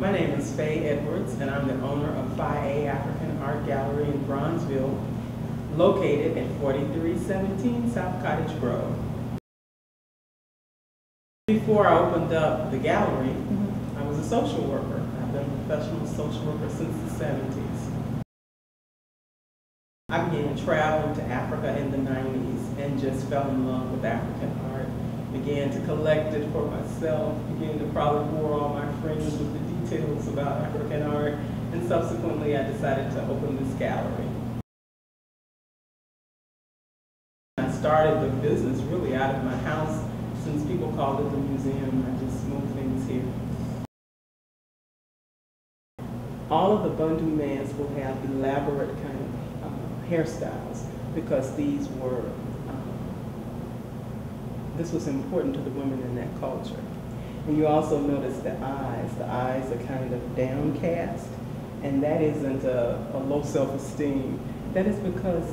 My name is Faye Edwards, and I'm the owner of Faye African Art Gallery in Bronzeville, located at 4317 South Cottage Grove. Before I opened up the gallery, I was a social worker. I've been a professional social worker since the 70s. I began traveling to Africa in the 90s and just fell in love with African art. Began to collect it for myself, began to probably bore all my friends with the details about African art, and subsequently I decided to open this gallery. I started the business really out of my house. Since people called it the museum, I just moved things here. All of the Bantu masks will have elaborate kind of hairstyles because these were this was important to the women in that culture. And you also notice the eyes. The eyes are kind of downcast, and that isn't a low self-esteem. That is because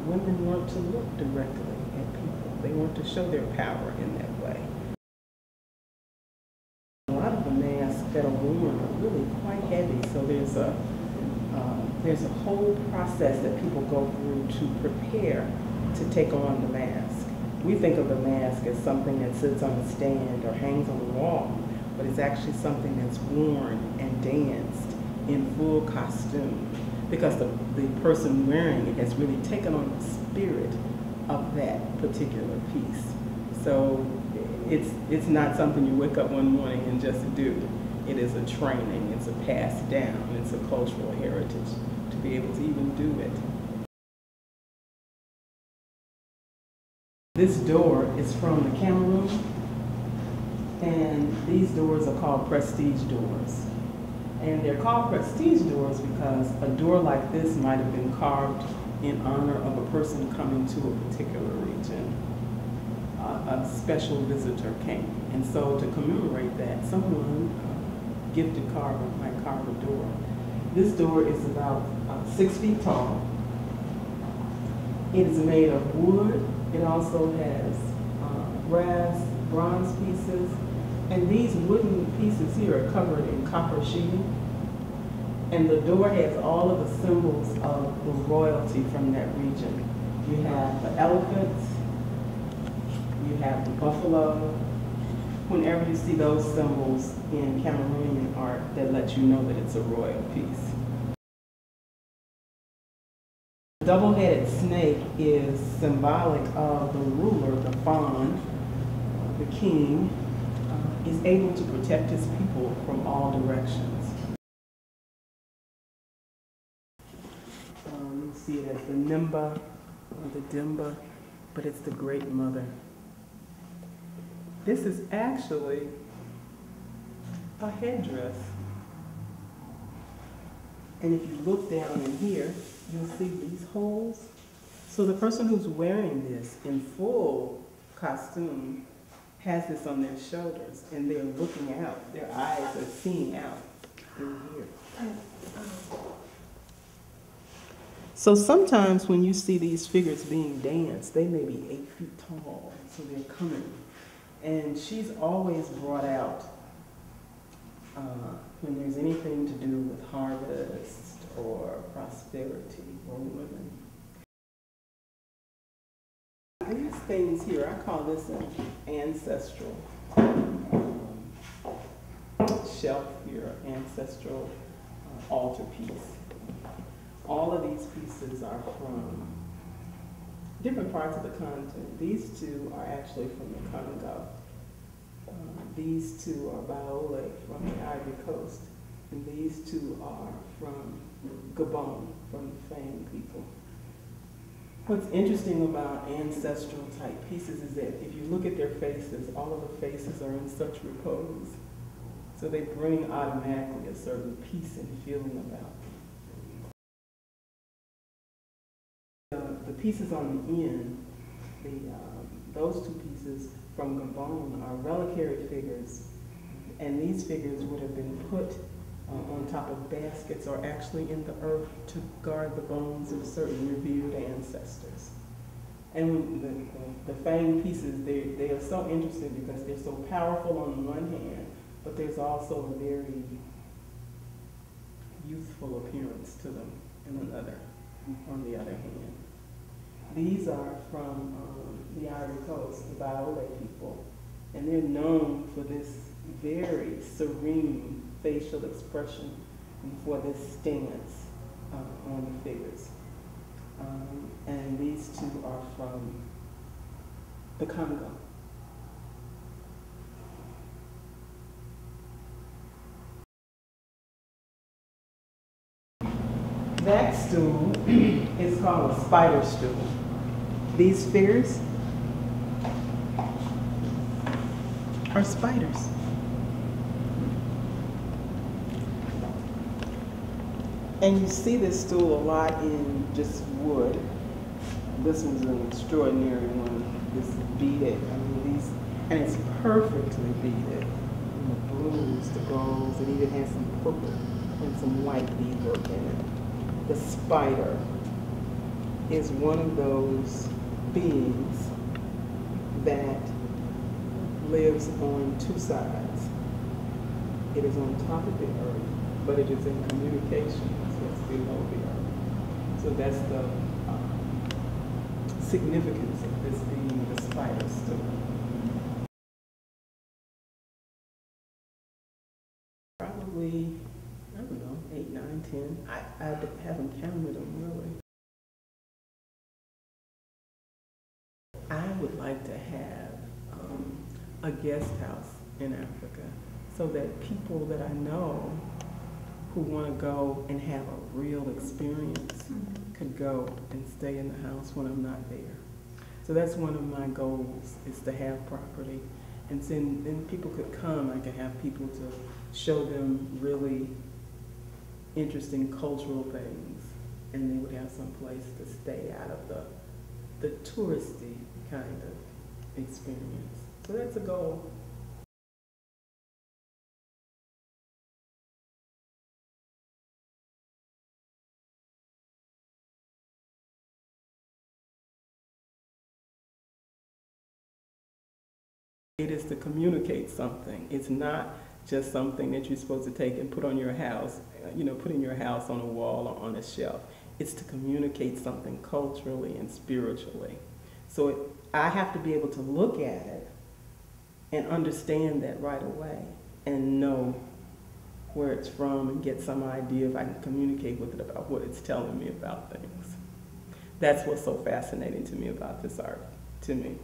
women want to look directly at people. They want to show their power in that way. A lot of the masks that are worn are really quite heavy, so there's a whole process that people go through to prepare to take on the mask. We think of the mask as something that sits on a stand or hangs on the wall, but it's actually something that's worn and danced in full costume because the person wearing it has really taken on the spirit of that particular piece. So it's not something you wake up one morning and just do. It is a training, it's a passed down, it's a cultural heritage to be able to even do it. This door is from the Cameroon, and these doors are called prestige doors. And they're called prestige doors because a door like this might have been carved in honor of a person coming to a particular region. A special visitor came. And so to commemorate that, someone, gifted carver, might carve a door. This door is about 6 feet tall. It is made of wood. It also has brass, bronze pieces, and these wooden pieces here are covered in copper sheeting. And the door has all of the symbols of the royalty from that region. You have the elephants, you have the buffalo. Whenever you see those symbols in Cameroonian art, that lets you know that it's a royal piece. The double-headed snake is symbolic of the ruler, the fawn, the king, is able to protect his people from all directions. You see it as the Nimba or the Dimba, but it's the Great Mother. This is actually a headdress. And if you look down in here, you'll see these holes. So the person who's wearing this in full costume has this on their shoulders, and they're looking out. Their eyes are seeing out through here. So sometimes when you see these figures being danced, they may be 8 feet tall, so they're coming. And she's always brought out when there's anything to do with harvest or prosperity or women. These things here, I call this an ancestral shelf here, ancestral altar piece. All of these pieces are from different parts of the continent. These two are actually from the Congo. These two are Baole from the Ivory Coast, and these two are from Gabon, from the Fang people. What's interesting about ancestral type pieces is that if you look at their faces, all of the faces are in such repose. So they bring automatically a certain peace and feeling about them. The pieces on the end, those two pieces from Gabon are reliquary figures, and these figures would have been put on top of baskets or actually in the earth to guard the bones of certain revered ancestors. And the Fang pieces, they are so interesting because they're so powerful on the one hand, but there's also a very youthful appearance to them on the other hand. These are from the Ivory Coast, the Baole people, and they're known for this very serene facial expression and for this stance on the figures. And these two are from the Congo. That stool is called a spider stool. These figures are spiders. And you see this stool a lot in just wood. This one's an extraordinary one. This is beaded. I mean, and it's perfectly beaded. And the blues, the golds, it even has some purple and some white beadwork in it. The spider is one of those beings that lives on two sides. It is on top of the earth, but it is in communication, so it's below the earth. So that's the significance of this being the spider stool. Probably, I don't know, 8, 9, 10. I haven't counted them really. I would like to have a guest house in Africa so that people that I know who want to go and have a real experience could go and stay in the house when I'm not there. So that's one of my goals, is to have property. And then people could come, I could have people to show them really interesting cultural things, and they would have some place to stay out of the touristy kind of experience. So that's a goal. It is to communicate something. It's not just something that you're supposed to take and put on your house, put in your house on a wall or on a shelf. It's to communicate something culturally and spiritually. So I have to be able to look at it and understand that right away and know where it's from and get some idea if I can communicate with it about what it's telling me about things. That's what's so fascinating to me about this art, to me.